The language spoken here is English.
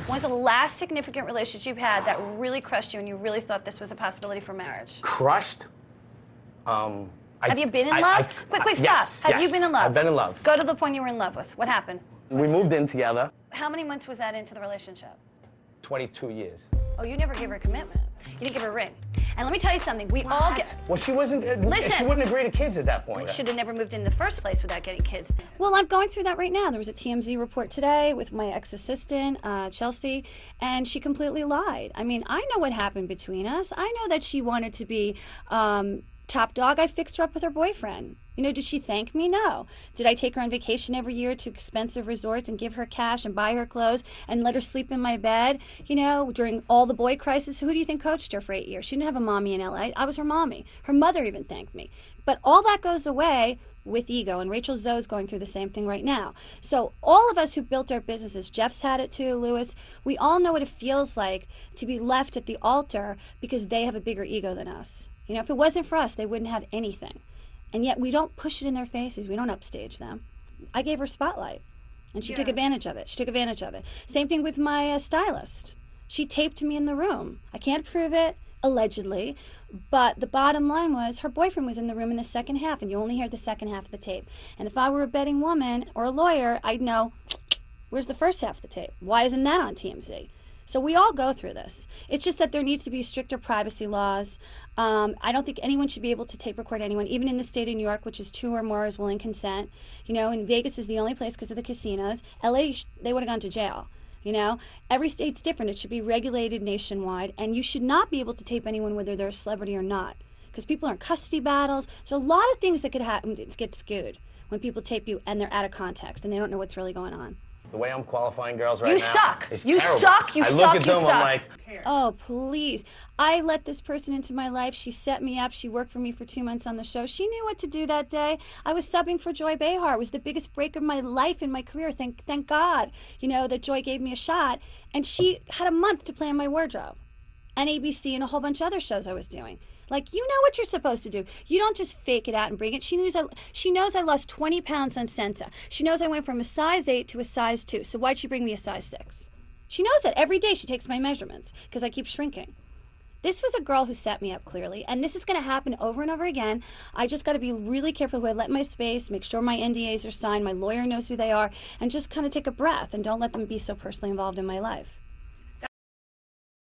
When's the last significant relationship you've had that really crushed you and you really thought this was a possibility for marriage? Crushed? Have you been in love? Quick, stop. Yes, Have you been in love? I've been in love. Go to the point you were in love with. What happened? We moved in together. How many months was that into the relationship? 22 years. Oh, you never gave her a commitment. You didn't give her a ring. And let me tell you something. We all get... Well, she wasn't... Listen. She wouldn't agree to kids at that point. Should have never moved in the first place without getting kids. Well, I'm going through that right now. There was a TMZ report today with my ex-assistant, Chelsea, and she completely lied. I mean, I know what happened between us. I know that she wanted to be top dog. I fixed her up with her boyfriend. You know, did she thank me? No. Did I take her on vacation every year to expensive resorts and give her cash and buy her clothes and let her sleep in my bed, you know, during all the boy crisis? Who do you think coached her for 8 years? She didn't have a mommy in LA. I was her mommy. Her mother even thanked me. But all that goes away with ego, and Rachel Zoe's going through the same thing right now. So all of us who built our businesses, Jeff's had it too, Lewis, we all know what it feels like to be left at the altar because they have a bigger ego than us. You know, if it wasn't for us, they wouldn't have anything. And yet we don't push it in their faces. We don't upstage them. I gave her spotlight, and she took advantage of it. She took advantage of it. Same thing with my stylist. She taped me in the room. I can't prove it, allegedly, but the bottom line was her boyfriend was in the room in the second half, and you only hear the second half of the tape. And if I were a betting woman or a lawyer, I'd know, where's the first half of the tape? Why isn't that on TMZ? So we all go through this. It's just that there needs to be stricter privacy laws. I don't think anyone should be able to tape record anyone, even in the state of New York, which is 2 or more is willing consent. You know, and Vegas is the only place because of the casinos. LA, they would have gone to jail. You know, every state's different. It should be regulated nationwide, and you should not be able to tape anyone whether they're a celebrity or not, because people are in custody battles. So a lot of things that could happen to get skewed when people tape you and they're out of context and they don't know what's really going on. The way I'm qualifying girls right you now suck. is You terrible. suck. You I suck. look at You them, suck. I'm like, oh, please. I let this person into my life. She set me up. She worked for me for 2 months on the show. She knew what to do that day. I was subbing for Joy Behar. It was the biggest break of my life in my career. Thank God, you know, that Joy gave me a shot. And she had a month to plan my wardrobe. And ABC and a whole bunch of other shows I was doing. Like, you know what you're supposed to do. You don't just fake it out and bring it. She knows I lost 20 pounds on Sensa. She knows I went from a size 8 to a size 2. So why'd she bring me a size 6? She knows that. Every day she takes my measurements because I keep shrinking. This was a girl who set me up clearly, and this is going to happen over and over again. I just got to be really careful who I let in my space, make sure my NDAs are signed, my lawyer knows who they are, and just kind of take a breath and don't let them be so personally involved in my life.